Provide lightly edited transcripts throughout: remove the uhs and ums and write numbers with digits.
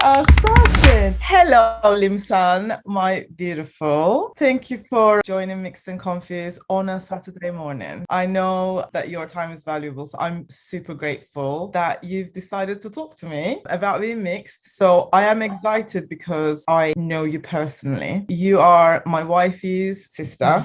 are starting. Hello, Limsan, my beautiful. Thank you for joining Mixed and Confused on a Saturday morning. I know that your time is valuable, so I'm super grateful that you've decided to talk to me about being mixed. So I am excited because I know you personally. You are my wifey's sister.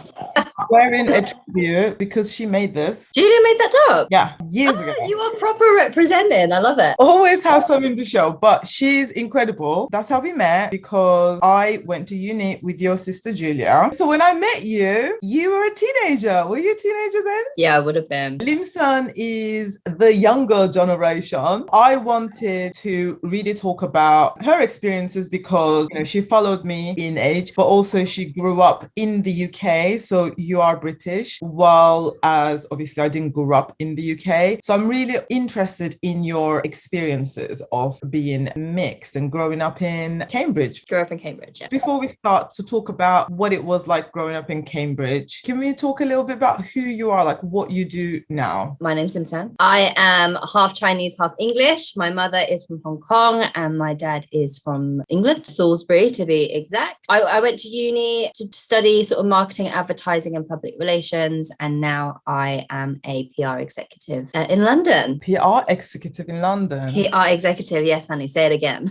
Wearing a tribute because she made this. Julia made that up. Yeah, years ago. You are proper representing. I love it. Always have some in the show, but she's incredible. That's how we met because I went to uni with your sister Julia. So when I met you, you were a teenager. Were you a teenager then? Yeah, I would have been. Limsan is the younger generation. I wanted to really talk about her experiences because she followed me in age, but also she grew up in the UK. So you are British, while as obviously I didn't grow up in the UK. So I'm really interested in your experiences of being mixed and growing up in Cambridge. Grew up in Cambridge, yeah. Before we start to talk about what it was like growing up in Cambridge, can we talk a little bit about who you are, like what you do now? My name's Limsan. I am half Chinese, half English. My mother is from Hong Kong and my dad is from England, Salisbury to be exact. I went to uni to study sort of marketing, advertising and public relations, and now I am a PR executive in London. PR executive in London. PR executive, yes, honey, say it again.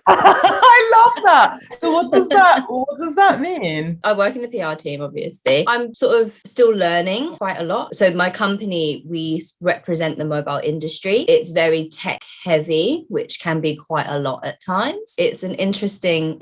I love that. So what does that mean? I work in the PR team, obviously. I'm sort of still learning quite a lot. So my company, we represent the mobile industry. It's very tech heavy, which can be quite a lot at times. It's an interesting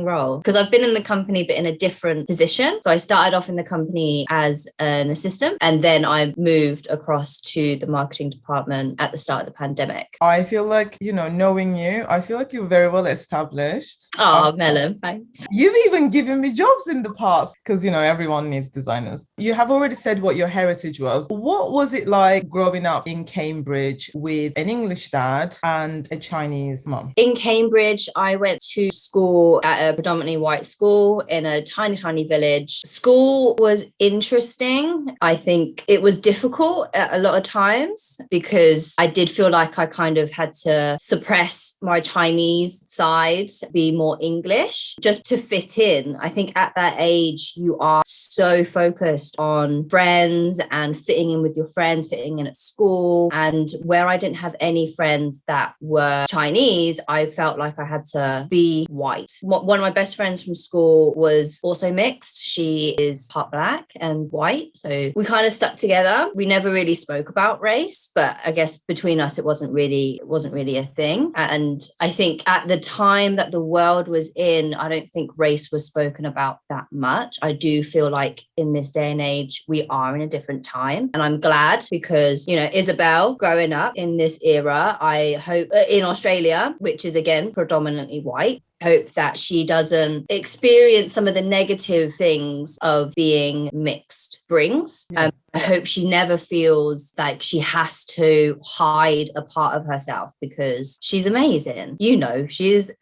role because I've been in the company, but in a different position. So I started off in the company as an assistant, and then I moved across to the marketing department at the start of the pandemic. I feel like, knowing you, I feel like you're very well established. Oh, Melon, thanks. You've even given me jobs in the past because, everyone needs designers. You have already said what your heritage was. What was it like growing up in Cambridge with an English dad and a Chinese mum? In Cambridge, I went to school at a predominantly white school in a tiny, tiny village. School was interesting. I think it was difficult at a lot of times because I did feel like I kind of had to suppress my Chinese side, be more English, just to fit in. I think at that age, you are so focused on friends and fitting in with your friends, fitting in at school. And where I didn't have any friends that were Chinese, I felt like I had to be white. One of my best friends from school was also mixed. She is part black and white. So we kind of stuck together. We never really spoke about race, but I guess between us, it wasn't really a thing. And I think at the time that the world was in, I don't think race was spoken about that much. I do feel like in this day and age, we are in a different time. And I'm glad because, Isabel growing up in this era, I hope in Australia, which is again, predominantly white, hope that she doesn't experience some of the negative things of being mixed brings. I hope she never feels like she has to hide a part of herself because she's amazing. She is.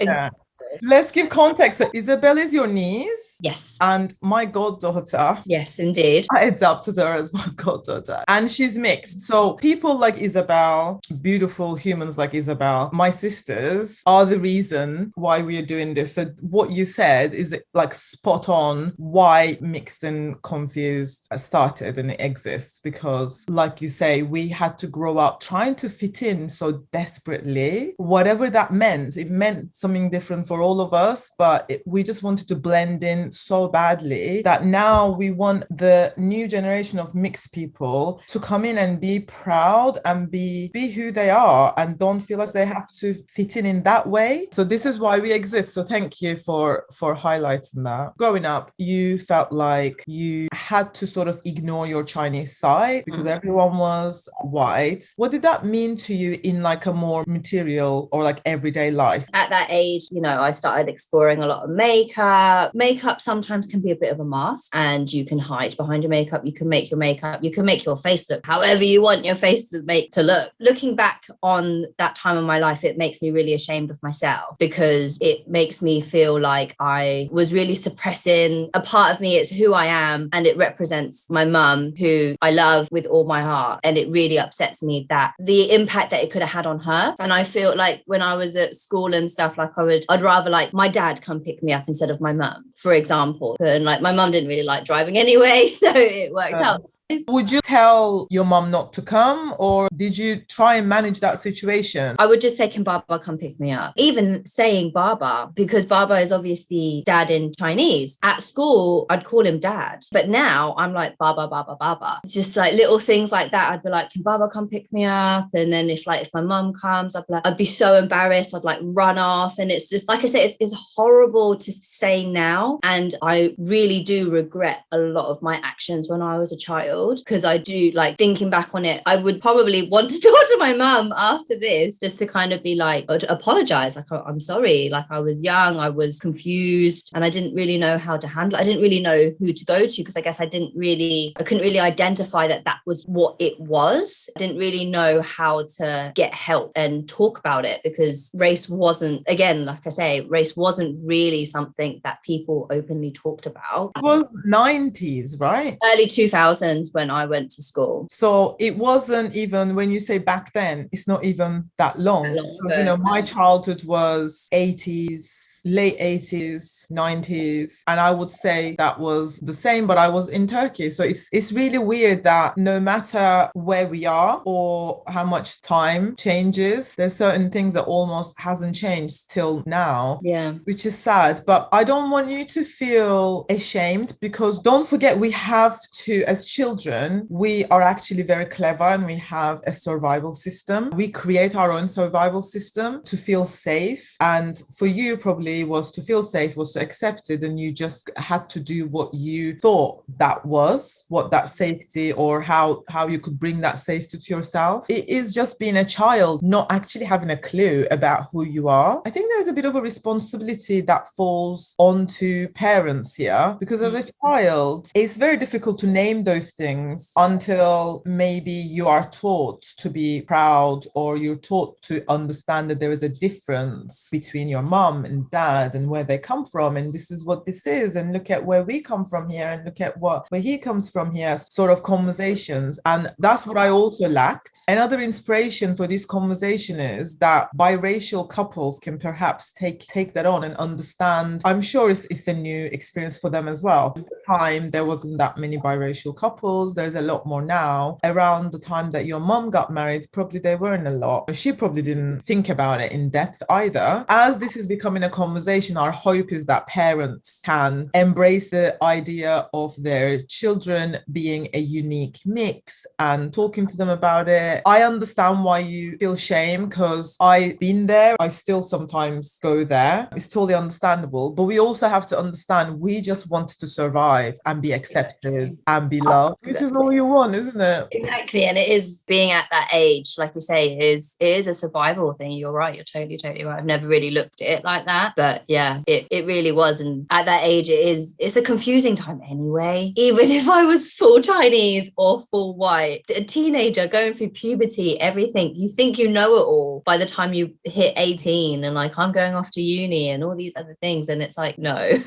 Let's give context. So Isabel is your niece? Yes. And my goddaughter. Yes, indeed. I adopted her as my goddaughter. And she's mixed. So people like Isabel, beautiful humans like Isabel, my sisters, are the reason why we are doing this. So what you said is like spot on why Mixed and Confused started and it exists. Because like you say, we had to grow up trying to fit in so desperately. Whatever that meant, it meant something different for all of us, but we just wanted to blend in so badly that now we want the new generation of mixed people to come in and be proud and be who they are and don't feel like they have to fit in that way. So this is why we exist. So thank you for highlighting that. Growing up, you felt like you had to sort of ignore your Chinese side because everyone was white. What did that mean to you in like a more material or like everyday life? At that age, I started exploring a lot of makeup. Makeup makeup sometimes can be a bit of a mask, and you can hide behind your makeup. You can make your makeup, you can make your face look however you want your face to look. Looking back on that time of my life, it makes me really ashamed of myself, because it makes me feel like I was really suppressing a part of me. It's who I am, and it represents my mum, who I love with all my heart. And it really upsets me that the impact that it could have had on her. And I feel like when I was at school and stuff, like I'd rather like my dad come pick me up instead of my mum, for example. And like my mum didn't really like driving anyway, so it worked out. Would you tell your mom not to come, or did you try and manage that situation? I would just say, can Baba come pick me up? Even saying Baba, because Baba is obviously dad in Chinese. At school, I'd call him dad. But now I'm like, Baba, Baba, Baba. It's just like little things like that. I'd be like, can Baba come pick me up? And then if my mum comes, I'd be so embarrassed. I'd like run off. And it's just, like I said, it's horrible to say now. And I really do regret a lot of my actions when I was a child. Because I do, like, thinking back on it, I would probably want to talk to my mum after this, just to kind of be like, or to apologize, like, I'm sorry, like I was young, I was confused, and I didn't really know how to handle it. I didn't really know who to go to, because I guess I couldn't really identify that was what it was. I didn't really know how to get help and talk about it, because race wasn't, again, like I say, race wasn't really something that people openly talked about. It was 90s, right? Early 2000s when I went to school. So it wasn't even, when you say back then, it's not even that long. Because, you know, my childhood was 80s. Late 80s, 90s, and I would say that was the same, but I was in Turkey. So it's really weird that no matter where we are or how much time changes, there's certain things that almost hasn't changed till now. Yeah. Which is sad. But I don't want you to feel ashamed, because don't forget, we have to, as children, we are actually very clever, and we have a survival system. We create our own survival system to feel safe. And for you, probably was to feel safe, was to accept it, and you just had to do what you thought that was, what that safety, or how you could bring that safety to yourself. It is just being a child, not actually having a clue about who you are. I think there's a bit of a responsibility that falls onto parents here, because as a child, it's very difficult to name those things until maybe you are taught to be proud, or you're taught to understand that there is a difference between your mom and dad and where they come from, and this is what this is, and look at where we come from here, and look at where he comes from here, sort of conversations. And that's what I also lacked. Another inspiration for this conversation is that biracial couples can perhaps take that on and understand. I'm sure it's a new experience for them as well. At the time, there wasn't that many biracial couples. There's a lot more now. Around the time that your mom got married, probably there weren't a lot. She probably didn't think about it in depth either. As this is becoming a conversation, our hope is that parents can embrace the idea of their children being a unique mix and talking to them about it. I understand why you feel shame, because I've been there. I still sometimes go there. It's totally understandable. But we also have to understand, we just want to survive and be accepted and be loved, which is all you want, isn't it? Exactly. And it is, being at that age, like we say, it is a survival thing. You're right. You're totally right. I've never really looked at it like that. But yeah, it really was. And at that age, it's a confusing time anyway. Even if I was full Chinese or full white, a teenager going through puberty, everything, you think you know it all by the time you hit 18, and like, I'm going off to uni and all these other things. And it's like, no,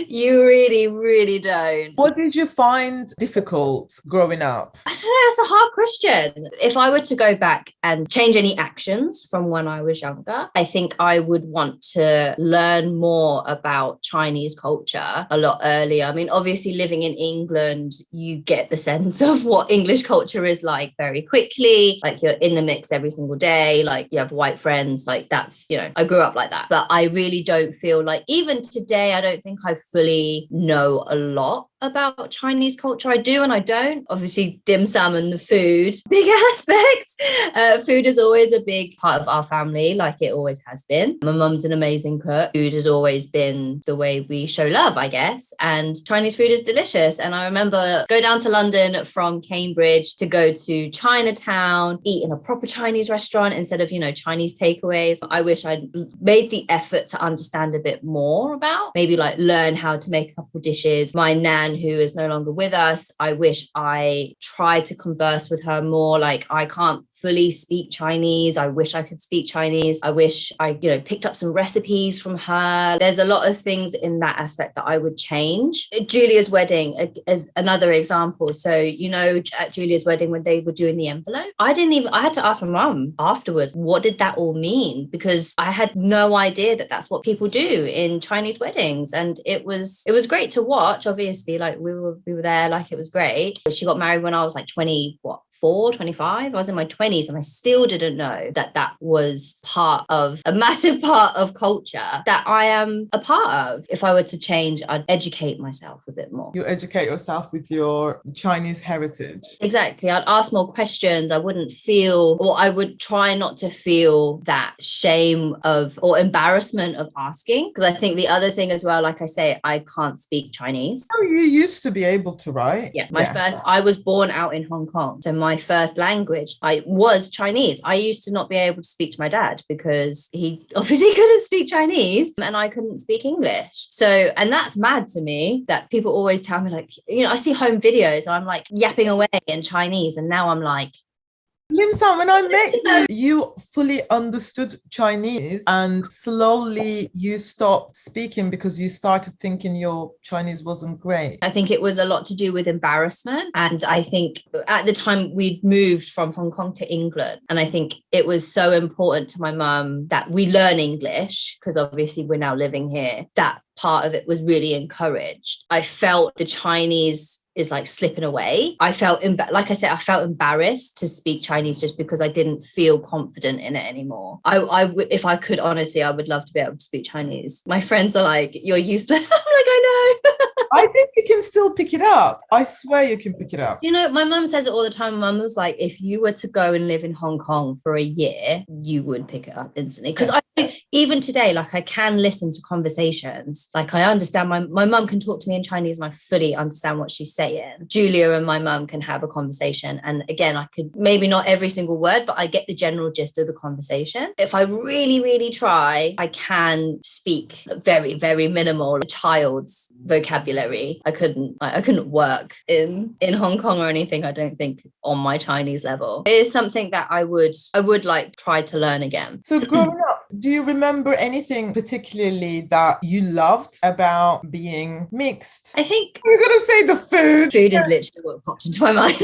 you really, really don't. What did you find difficult growing up? I don't know, that's a hard question. If I were to go back and change any actions from when I was younger, I think I would want to learn more about Chinese culture a lot earlier. I mean, obviously living in England, you get the sense of what English culture is like very quickly. Like, you're in the mix every single day. Like, you have white friends. Like, that's, you know, I grew up like that. But I really don't feel like, even today, I don't think I fully know a lot about Chinese culture. I do and I don't. Obviously, dim sum and the food, big aspect. Food is always a big part of our family, like it always has been. My mum's an amazing cook. Food has always been the way we show love, I guess. And Chinese food is delicious. And I remember go down to London from Cambridge to go to Chinatown, eat in a proper Chinese restaurant instead of, Chinese takeaways. I wish I'd made the effort to understand a bit more about, maybe like learn how to make a couple dishes. My nan, who is no longer with us, I wish I tried to converse with her more. Like, I can't fully speak Chinese. I wish I could speak Chinese. I wish I, picked up some recipes from her. There's a lot of things in that aspect that I would change. Julia's wedding is another example. So, at Julia's wedding, when they were doing the envelope, I had to ask my mum afterwards, what did that all mean? Because I had no idea that that's what people do in Chinese weddings. And it was great to watch. Obviously, like we were there, like it was great. She got married when I was like 25. I was in my 20s and I still didn't know that was a massive part of culture that I am a part of. If I were to change, I'd educate myself a bit more. You educate yourself with your Chinese heritage. Exactly. I'd ask more questions. I would try not to feel that shame or embarrassment of asking. Because I think the other thing as well, like I say, I can't speak Chinese. Oh, you used to be able to, right? Yeah. I was born out in Hong Kong. So my first language, I was Chinese. I used to not be able to speak to my dad because he obviously couldn't speak Chinese and I couldn't speak English. So, and that's mad to me that people always tell me like, I see home videos and I'm like yapping away in Chinese. And now I'm like, Limsan, when I met you, you fully understood Chinese and slowly you stopped speaking because you started thinking your Chinese wasn't great. I think it was a lot to do with embarrassment. And I think at the time we'd moved from Hong Kong to England. And I think it was so important to my mum that we learn English because obviously we're now living here. That part of it was really encouraged. I felt the Chinese is like slipping away. I felt embarrassed to speak Chinese just because I didn't feel confident in it anymore. If I could, honestly, I would love to be able to speak Chinese. My friends are like, you're useless. I'm like, I know. I think you can still pick it up. I swear you can pick it up. My mum says it all the time. My mum was like, if you were to go and live in Hong Kong for a year, you would pick it up instantly. Because even today, like I can listen to conversations. Like I understand my mum can talk to me in Chinese and I fully understand what she's saying. Julia and my mum can have a conversation. And again, I could maybe not every single word, but I get the general gist of the conversation. If I really, really try, I can speak very, very minimal child's vocabulary. I couldn't work in Hong Kong or anything, I don't think, on my Chinese level. It is something that I would like try to learn again. So growing up, do you remember anything particularly that you loved about being mixed? I think we're going to say the food. Food is literally what popped into my mind.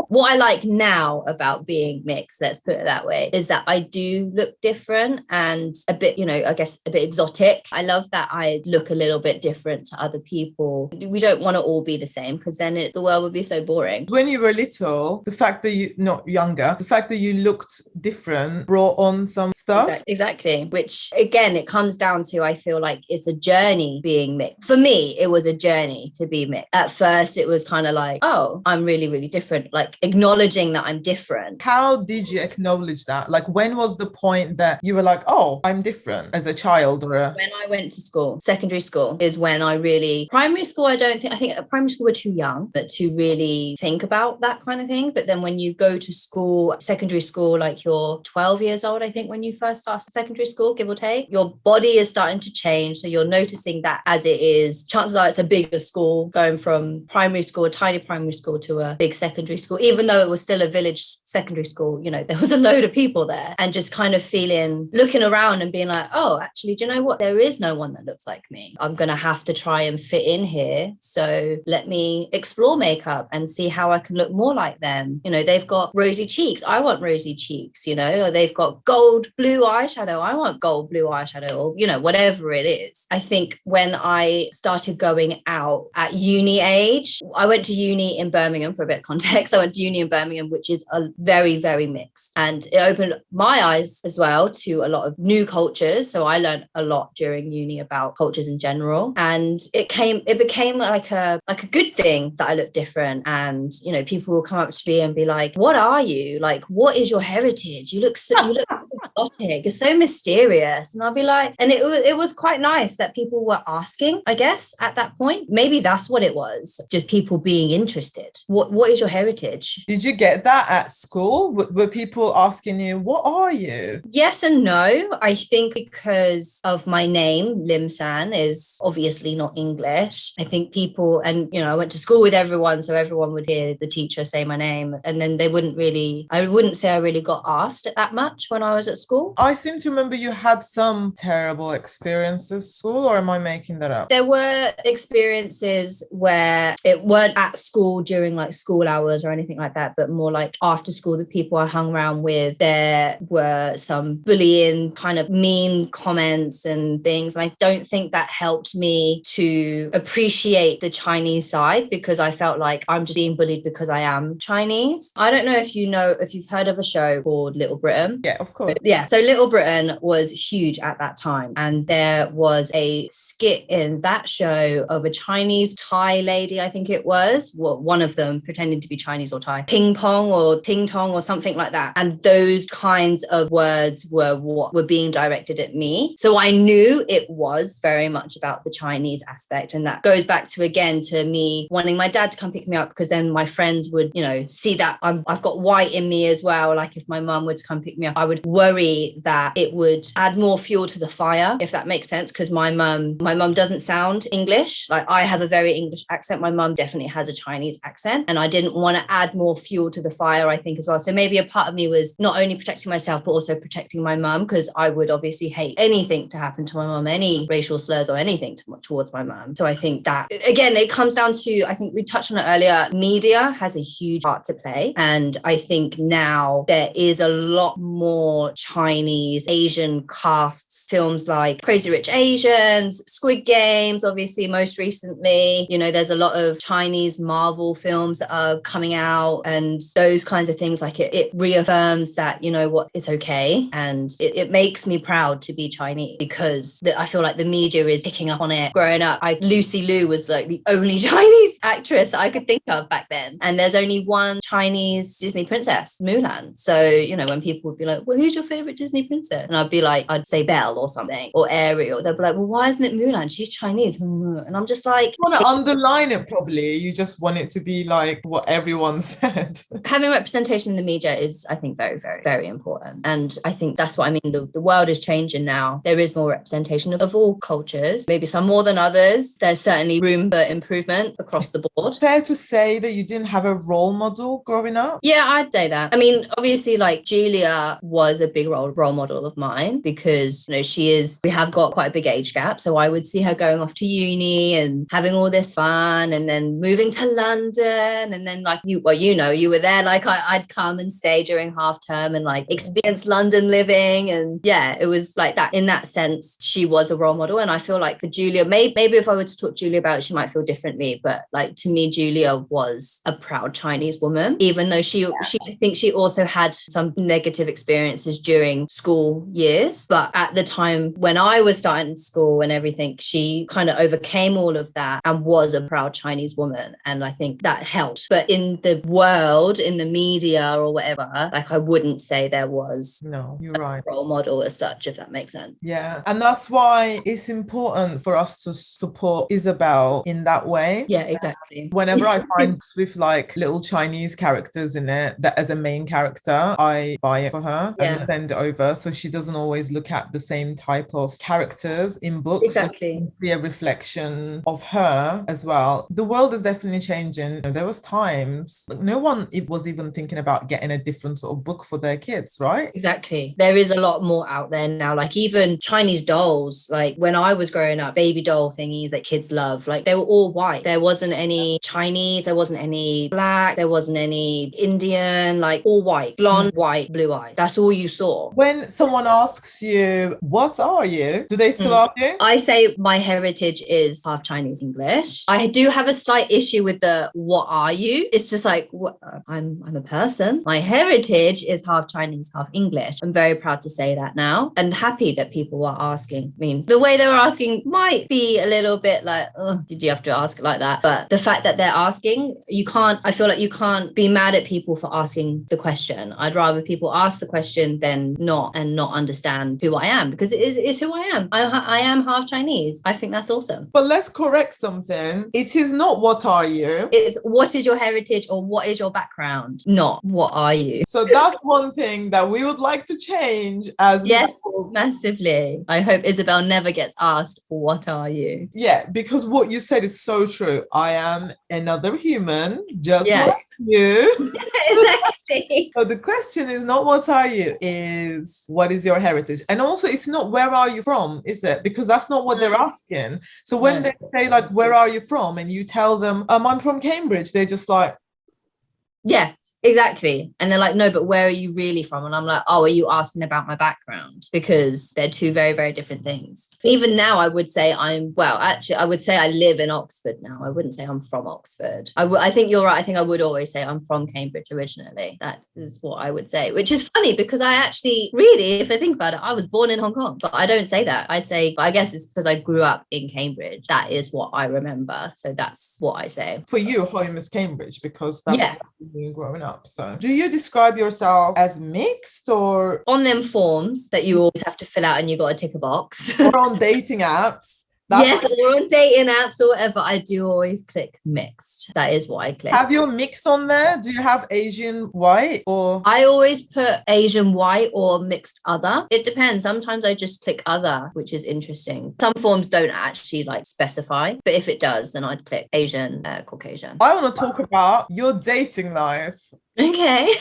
What I like now about being mixed, let's put it that way, is that I do look different and a bit, I guess a bit exotic. I love that I look a little bit different to other people. We don't want to all be the same because then the world would be so boring. When you were little, the fact that the fact that you looked different brought on some stuff. Exactly. Which again, it comes down to, I feel like it's a journey being mixed. For me, it was a journey to be mixed. At first, it was kind of like, oh, I'm really, really different. Like acknowledging that I'm different. How did you acknowledge that? Like when was the point that you were like, oh, I'm different as a child? When I went to school, secondary school is when primary school, I think at primary school we're too young, but to really think about that kind of thing. But then when you go to school, secondary school, like you're 12 years old, I think when you first start secondary school, give or take, your body is starting to change. So you're noticing that as it is, chances are it's a bigger school going from primary school, a tiny primary school to a big secondary school, even though it was still a village secondary school, there was a load of people there and just kind of looking around and being like, oh, actually, do you know what? There is no one that looks like me. I'm going to have to try and fit in here. So let me explore makeup and see how I can look more like them. They've got rosy cheeks. I want rosy cheeks, or they've got gold, blue blue eyeshadow. I want gold blue eyeshadow, or, you know, whatever it is. I think when I started going out at uni age, I went to uni in Birmingham. For a bit of context, I went to uni in Birmingham, which is a very, very mixed. And it opened my eyes as well to a lot of new cultures. So I learned a lot during uni about cultures in general. And it became like a good thing that I looked different. And, you know, people will come up to me and be like, what are you? Like, what is your heritage? You look exotic. You're so mysterious. And I'll be like, and it was quite nice that people were asking, I guess, at that point. Maybe that's what it was. Just people being interested. What is your heritage? Did you get that at school? Were people asking you, what are you? Yes and no. I think because of my name, Limsan is obviously not English. I think people, and, you know, I went to school with everyone, so everyone would hear the teacher say my name, and then I wouldn't say I really got asked that much when I was at school. I seem to remember you had some terrible experiences at school, or am I making that up? There were experiences where it weren't at school during like school hours or anything like that, but more like after school, the people I hung around with, there were some bullying, kind of mean comments and things. And I don't think that helped me to appreciate the Chinese side, because I felt like I'm just being bullied because I am Chinese. I don't know if you've heard of a show called Little Britain. Yeah, of course. Yeah. So Little Britain was huge at that time. And there was a skit in that show of a Chinese Thai lady, I think it was, one of them pretending to be Chinese or Thai, ping pong or ting tong or something like that. And those kinds of words were what were being directed at me. So I knew it was very much about the Chinese aspect. And that goes back to, again, to me wanting my dad to come pick me up, because then my friends would, you know, see that I've got white in me as well. Like if my mum would come pick me up, I would worry that it would add more fuel to the fire, if that makes sense. Because my mum doesn't sound English. Like I have a very English accent. My mum definitely has a Chinese accent. And I didn't want to add more fuel to the fire, I think, as well. So maybe a part of me was not only protecting myself, but also protecting my mum, because I would obviously hate anything to happen to my mum, any racial slurs or anything towards my mum. So I think that, again, it comes down to, I think we touched on it earlier, media has a huge part to play. And I think now there is a lot more Chinese, Asian casts, films like Crazy Rich Asians, Squid Games, obviously most recently, you know, there's a lot of Chinese Marvel films that are coming out, and those kinds of things. Like it reaffirms that, you know what, it's okay. And it makes me proud to be Chinese, because I feel like the media is picking up on it. Growing up, Lucy Liu was like the only Chinese actress I could think of back then. And there's only one Chinese Disney princess, Mulan. So, you know, when people would be like, well, who's your favorite Disney princess? And I'd be like, I'd say Belle or something, or Ariel. They'd be like, well, why isn't it Mulan? She's Chinese. And I'm just like, You want to underline it, probably. You just want it to be like what everyone said. Having representation in the media is, I think, very, very, very important. And I think that's what I mean. The world is changing now. There is more representation of all cultures, maybe some more than others. There's certainly room for improvement across the board. Fair to say that you didn't have a role model growing up? Yeah, I'd say that. I mean, obviously, like Julia was a big role model of mine, because, you know, we have got quite a big age gap. So I would see her going off to uni and having all this fun, and then moving to London. And then like you were there, like I'd come and stay during half term and like experience London living. And yeah, it was like that. In that sense, she was a role model. And I feel like for Julia, maybe if I were to talk to Julia about it, she might feel differently. But like to me, Julia was a proud Chinese woman, even though I think she also had some negative experiences during school years. But at the time when I was starting school and everything, she kind of overcame all of that and was a proud Chinese woman. And I think that helped. But in the world, in the media or whatever, like I wouldn't say there was a role model as such, if that makes sense. Yeah. And that's why it's important for us to support Isabel in that way. Yeah, exactly. Whenever I find with like little Chinese characters in it that as a main character, I buy it for her and send it over, so she doesn't always look at the same type of characters in books. Exactly. So see a reflection of her as well. The world is definitely changing. There was times like no one was even thinking about getting a different sort of book for their kids, right? Exactly. There is a lot more out there now. Like even Chinese dolls, like when I was growing up, baby doll thingies that kids love, like they were all white. There wasn't any Chinese, there wasn't any black, there wasn't any Indian, like all white, blonde, white, blue eye. That's all you saw. sure. When someone asks you, what are you? Do they still ask you? I say my heritage is half Chinese English. I do have a slight issue with the what are you? It's just like, I'm a person. My heritage is half Chinese, half English. I'm very proud to say that now and happy that people are asking. I mean, the way they were asking might be a little bit like, oh, did you have to ask it like that? But the fact that they're asking, I feel like you can't be mad at people for asking the question. I'd rather people ask the question than not understand who I am, because it's who I am. I am half Chinese. I think that's awesome. But let's correct something. It is not what are you? It's what is your heritage or what is your background, not what are you. So that's one thing that we would like to change as yes, massively. I hope Isabel never gets asked, what are you? Yeah, because what you said is so true. I am another human, just like you. Exactly. So the question is not what are you, is what is your heritage? And also it's not where are you from, is it? Because that's not what they're asking. So when they say like, where are you from? And you tell them, I'm from Cambridge, they're just like, yeah. Exactly. And they're like, no, but where are you really from? And I'm like, oh, are you asking about my background? Because they're two very, very different things. Even now, I would say I would say I live in Oxford now. I wouldn't say I'm from Oxford. I think you're right. I think I would always say I'm from Cambridge originally. That is what I would say, which is funny because I actually really, if I think about it, I was born in Hong Kong, but I don't say that. I say, I guess it's because I grew up in Cambridge. That is what I remember. So that's what I say. For you, home is Cambridge because that's what you've been growing up. So do you describe yourself as mixed or on them forms that you always have to fill out and you got to tick a box or on dating apps? Yes, or on dating apps or whatever, I do always click mixed. That is what I click. Have you mixed on there? Do you have Asian white or? I always put Asian white or mixed other. It depends. Sometimes I just click other, which is interesting. Some forms don't actually like specify, but if it does, then I'd click Asian, Caucasian. I want to talk about your dating life. Okay.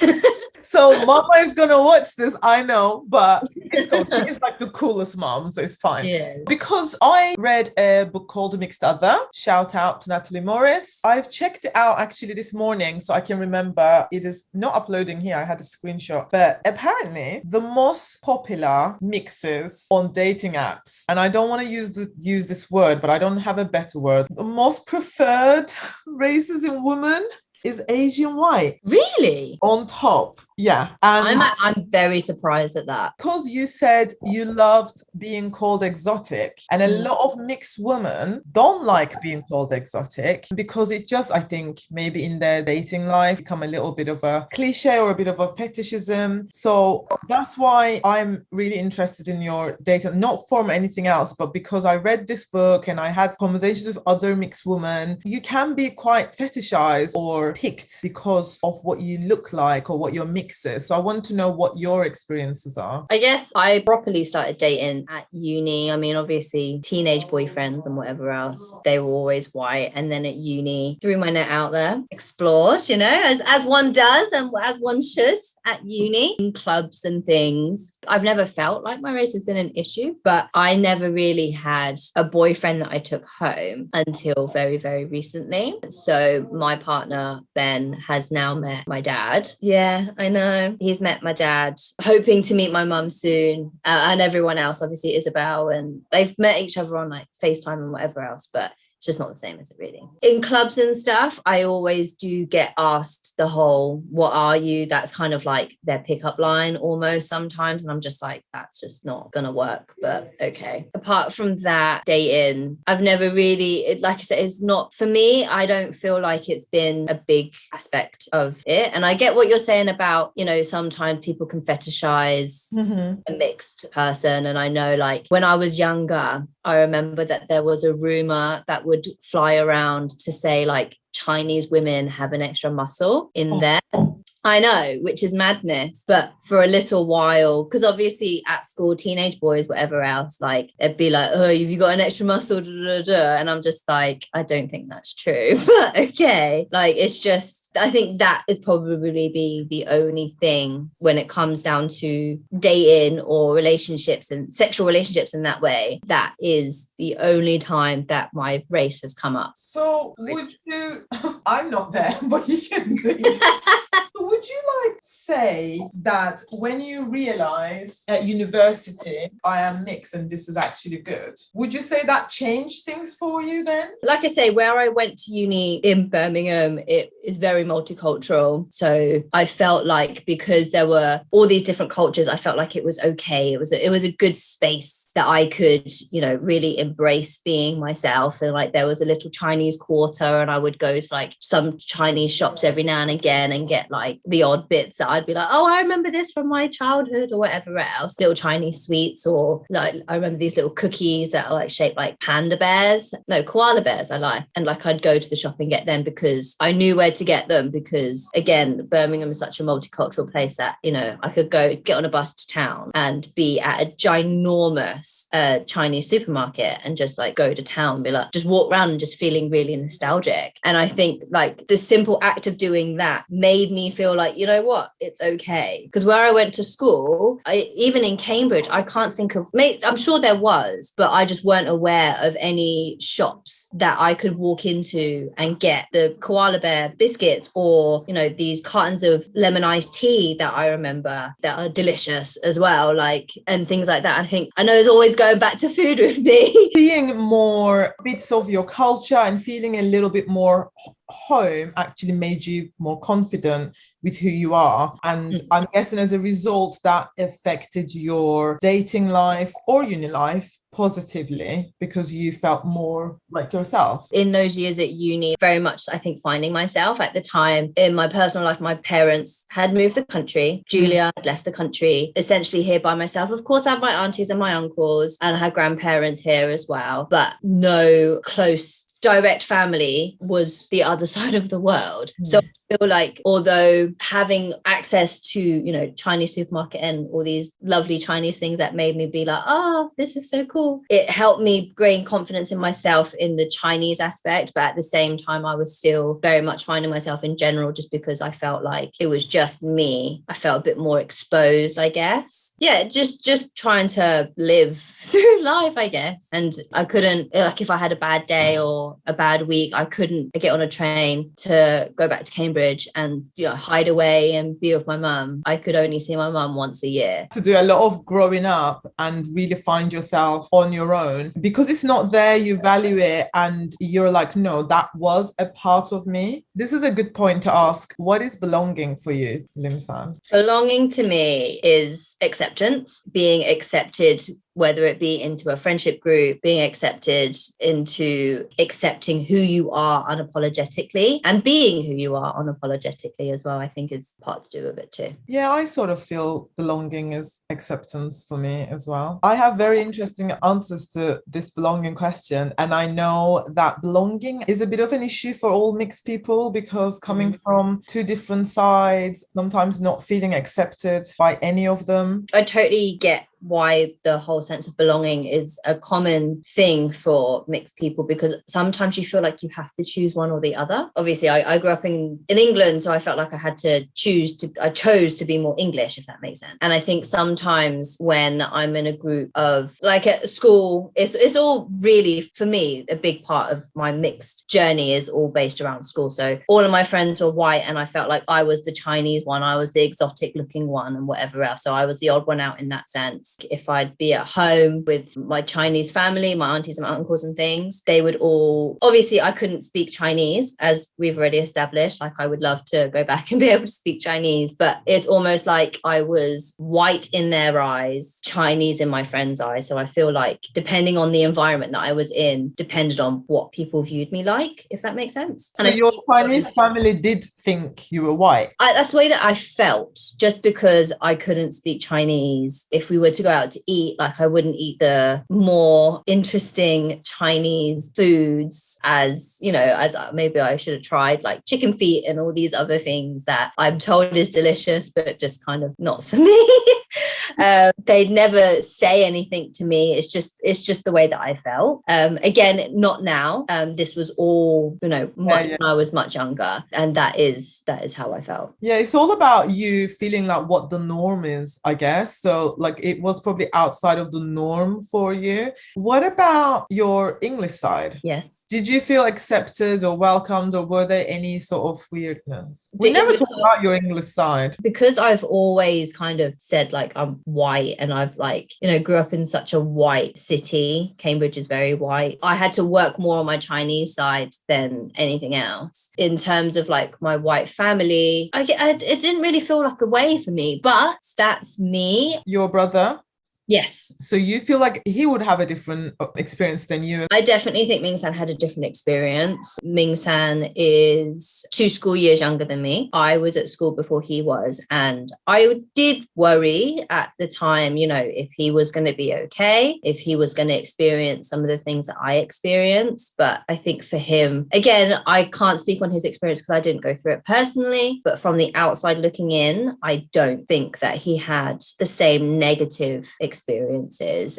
So Mama is gonna watch this, I know, but it's cool. She's like the coolest mom, so it's fine. Yeah. Because I read a book called Mixed Other. Shout out to Natalie Morris. I've checked it out actually this morning, so I can remember. It is not uploading here. I had a screenshot, but apparently the most popular mixes on dating apps, and I don't want to use this word, but I don't have a better word. The most preferred races in women is Asian white. Really? On top. Yeah. And I'm very surprised at that. Because you said you loved being called exotic, and a lot of mixed women don't like being called exotic because it just, I think, maybe in their dating life become a little bit of a cliche or a bit of a fetishism. So that's why I'm really interested in your data, not from anything else, but because I read this book and I had conversations with other mixed women. You can be quite fetishized or picked because of what you look like or what your mix is. So I want to know what your experiences are. I guess I properly started dating at uni. I mean, obviously teenage boyfriends and whatever else, they were always white. And then at uni, threw my net out there, explored, you know, as one does and as one should at uni, in clubs and things. I've never felt like my race has been an issue, but I never really had a boyfriend that I took home until very, very recently. So my partner Ben has now met my dad. Yeah, I know. He's met my dad, hoping to meet my mum soon, and everyone else, obviously Isabel, and they've met each other on like FaceTime and whatever else, but it's just not the same as it really. In clubs and stuff, I always do get asked the whole, what are you? That's kind of like their pickup line almost sometimes. And I'm just like, that's just not going to work, but okay. Apart from that, dating, I've never really, like I said, it's not, for me, I don't feel like it's been a big aspect of it. And I get what you're saying about, you know, sometimes people can fetishize a mixed person. And I know like when I was younger, I remember that there was a rumor that would fly around to say like Chinese women have an extra muscle in there. I know, which is madness. But for a little while, because obviously at school, teenage boys, whatever else, like it'd be like, oh, have you got an extra muscle? And I'm just like, I don't think that's true. But okay, like it's just, I think that would probably be the only thing when it comes down to dating or relationships and sexual relationships in that way. That is the only time that my race has come up. So would you, I'm not there, but you can think. would you like say that when you realize at university, I am mixed and this is actually good, would you say that changed things for you then? Like I say, where I went to uni in Birmingham, it is very multicultural. So I felt like because there were all these different cultures, I felt like it was okay. It was a good space that I could, you know, really embrace being myself. And like there was a little Chinese quarter, and I would go to like some Chinese shops every now and again and get like the odd bits that I'd be like, oh, I remember this from my childhood or whatever else. Little Chinese sweets, or like I remember these little cookies that are like shaped like panda bears. No, koala bears, I lie. And like I'd go to the shop and get them because I knew where to get them, because again, Birmingham is such a multicultural place that, you know, I could go get on a bus to town and be at a ginormous Chinese supermarket and just like go to town, be like, just walk around and just feeling really nostalgic. And I think like the simple act of doing that made me feel like, you know what, it's okay. Because where I went to school, even in Cambridge, I can't think of, I'm sure there was, but I just weren't aware of any shops that I could walk into and get the koala bear biscuits, or, you know, these cartons of lemon iced tea that I remember that are delicious as well, like, and things like that. I think I know it's always going back to food with me. Seeing more bits of your culture and feeling a little bit more home actually made you more confident with who you are. And I'm guessing as a result that affected your dating life or uni life positively, because you felt more like yourself. In those years at uni, very much, I think, finding myself. At the time in my personal life, my parents had moved the country. Julia had left the country, essentially here by myself. Of course, I had my aunties and my uncles, and I had grandparents here as well, but no close direct family was the other side of the world. So I feel like although having access to, you know, Chinese supermarket and all these lovely Chinese things that made me be like, oh, this is so cool, it helped me gain confidence in myself in the Chinese aspect. But at the same time, I was still very much finding myself in general, just because I felt like it was just me. I felt a bit more exposed, I guess. Yeah, just trying to live through life, I guess. And I couldn't, like, if I had a bad day or a bad week, I couldn't get on a train to go back to Cambridge and, you know, hide away and be with my mum. I could only see my mum once a year. To do a lot of growing up and really find yourself on your own, because it's not there, you value it, and you're like, no, that was a part of me. This is a good point to ask. What is belonging for you, Limsan? Belonging to me is acceptance, being accepted, whether it be into a friendship group, being accepted into accepting who you are unapologetically and being who you are unapologetically as well, I think is part to do with it too. Yeah, I sort of feel belonging is acceptance for me as well. I have very interesting answers to this belonging question. And I know that belonging is a bit of an issue for all mixed people, because coming from two different sides, sometimes not feeling accepted by any of them. I totally get why the whole sense of belonging is a common thing for mixed people, because sometimes you feel like you have to choose one or the other. Obviously, I grew up in England, so I felt like I chose to be more English, if that makes sense. And I think sometimes when I'm in a group of, like at school, it's all really, for me, a big part of my mixed journey is all based around school. So all of my friends were white, and I felt like I was the Chinese one, I was the exotic looking one and whatever else. So I was the odd one out in that sense. If I'd be at home with my Chinese family, my aunties and my uncles and things, they would all, obviously I couldn't speak Chinese, as we've already established. Like I would love to go back and be able to speak Chinese, but it's almost like I was white in their eyes, Chinese in my friends' eyes. So I feel like depending on the environment that I was in, depended on what people viewed me like, if that makes sense. So your Chinese family did think you were white? That's the way that I felt, just because I couldn't speak Chinese. If we were to go out to eat, like I wouldn't eat the more interesting Chinese foods as, you know, as maybe I should have tried, like chicken feet and all these other things that I'm told is delicious, but just kind of not for me. They'd never say anything to me. It's just the way that I felt. Again, not now. This was all, when I was much younger, and that is how I felt. Yeah, it's all about you feeling like what the norm is, I guess. So like it was probably outside of the norm for you. What about your English side? Yes. Did you feel accepted or welcomed, or were there any sort of weirdness? We never talk about your English side. Because I've always kind of said like I'm white, and I've grew up in such a white city. Cambridge is very white. I had to work more on my Chinese side than anything else. In terms of like my white family, it didn't really feel like a way for me, but that's me. Your brother? Yes. So you feel like he would have a different experience than you? I definitely think Mingsan had a different experience. Mingsan is 2 school years younger than me. I was at school before he was, and I did worry at the time, if he was going to be okay, if he was going to experience some of the things that I experienced. But I think for him, again, I can't speak on his experience because I didn't go through it personally, but from the outside looking in, I don't think that he had the same negative experiences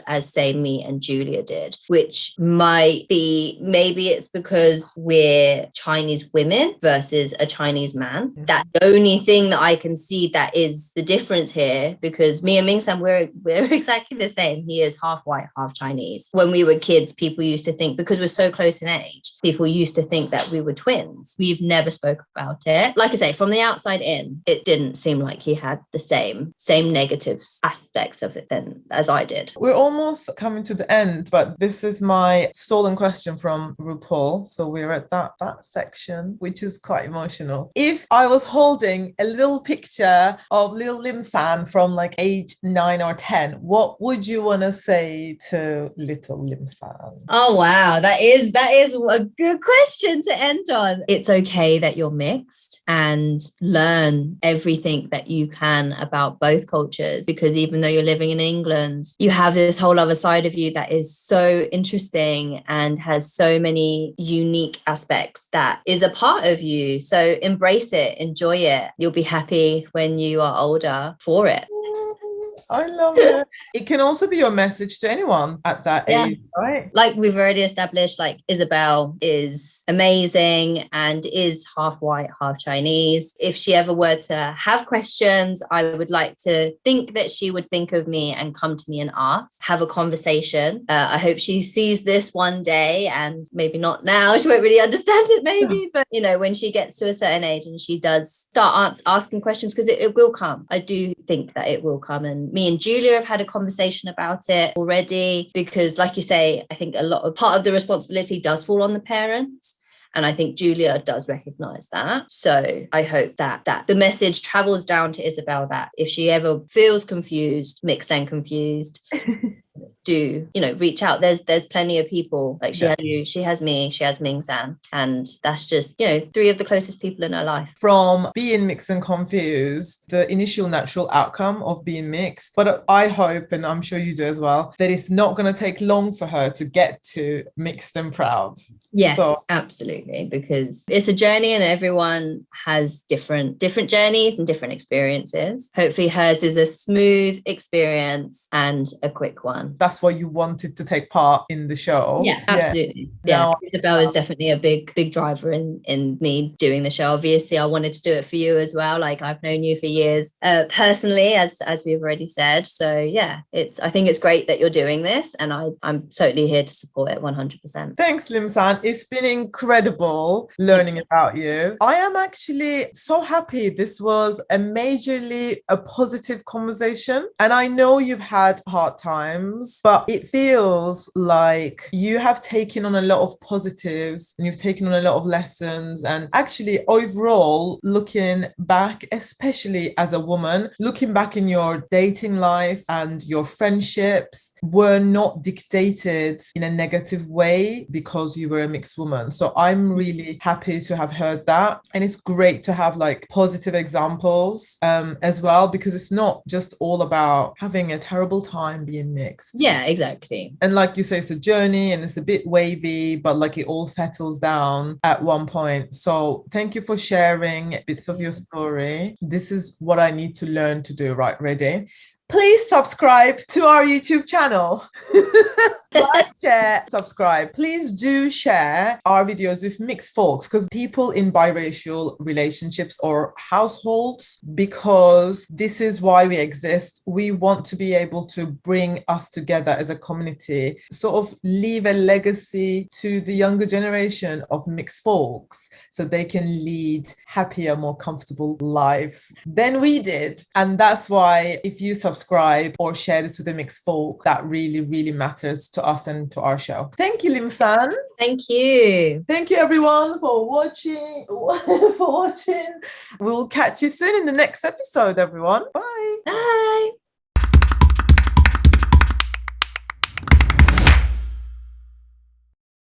as say me and Julia did, which might be, maybe it's because we're Chinese women versus a Chinese man. That's the only thing that I can see that is the difference here, because me and Mingsan, we're exactly the same. He is half white, half Chinese. When we were kids, people used to think, because we're so close in age, people used to think that we were twins. We've never spoke about it. Like I say, from the outside in, it didn't seem like he had the same negative aspects of it then as I did. We're almost coming to the end, but this is my stolen question from RuPaul. So we're at that section, which is quite emotional. If I was holding a little picture of little Limsan from like age 9 or 10, what would you want to say to little Limsan? Oh, wow. That is a good question to end on. It's okay that you're mixed, and learn everything that you can about both cultures, because even though you're living in England, you have this whole other side of you that is so interesting and has so many unique aspects that is a part of you. So embrace it, enjoy it. You'll be happy when you are older for it. I love it. It can also be your message to anyone at that age, right? Like we've already established, like Isabel is amazing and is half white, half Chinese. If she ever were to have questions, I would like to think that she would think of me and come to me and ask, have a conversation. I hope she sees this one day, and maybe not now. She won't really understand it maybe, but when she gets to a certain age and she does start asking questions, because it will come. I do think that it will come, and me and Julia have had a conversation about it already, because like you say, I think part of the responsibility does fall on the parents. And I think Julia does recognize that. So I hope that the message travels down to Isabel, that if she ever feels confused, mixed and confused, do reach out. There's plenty of people, like she has you, she has me, she has Mingsan, and that's just 3 of the closest people in her life. From being mixed and confused, the initial natural outcome of being mixed, but I hope, and I'm sure you do as well, that it's not going to take long for her to get to mixed and proud. Yes, absolutely, because it's a journey and everyone has different journeys and different experiences. Hopefully hers is a smooth experience and a quick one. That's why you wanted to take part in the show. Yeah, absolutely. Yeah, Isabel is definitely a big driver in me doing the show. Obviously, I wanted to do it for you as well. Like, I've known you for years personally, as we've already said. So yeah, I think it's great that you're doing this, and I'm totally here to support it 100%. Thanks, Limsan. It's been incredible learning about you. I am actually so happy. This was a positive conversation, and I know you've had hard times, but it feels like you have taken on a lot of positives and you've taken on a lot of lessons. And actually, overall, looking back, especially as a woman, looking back in your dating life and your friendships were not dictated in a negative way because you were a mixed woman. So I'm really happy to have heard that. And it's great to have like positive examples as well, because it's not just all about having a terrible time being mixed. Yeah, exactly. And like you say, it's a journey and it's a bit wavy, but like it all settles down at one point. So thank you for sharing bits of your story. This is what I need to learn to do. Right, ready? Please subscribe to our YouTube channel. Like, share, subscribe. Please do share our videos with mixed folks, because people in biracial relationships or households, because this is why we exist. We want to be able to bring us together as a community, sort of leave a legacy to the younger generation of mixed folks so they can lead happier, more comfortable lives than we did. And that's why if you subscribe or share this with a mixed folk, that really, really matters to us and to our show. Thank you, Limsan. Thank you. Thank you, everyone, for watching. We'll catch you soon in the next episode, everyone. Bye. Bye.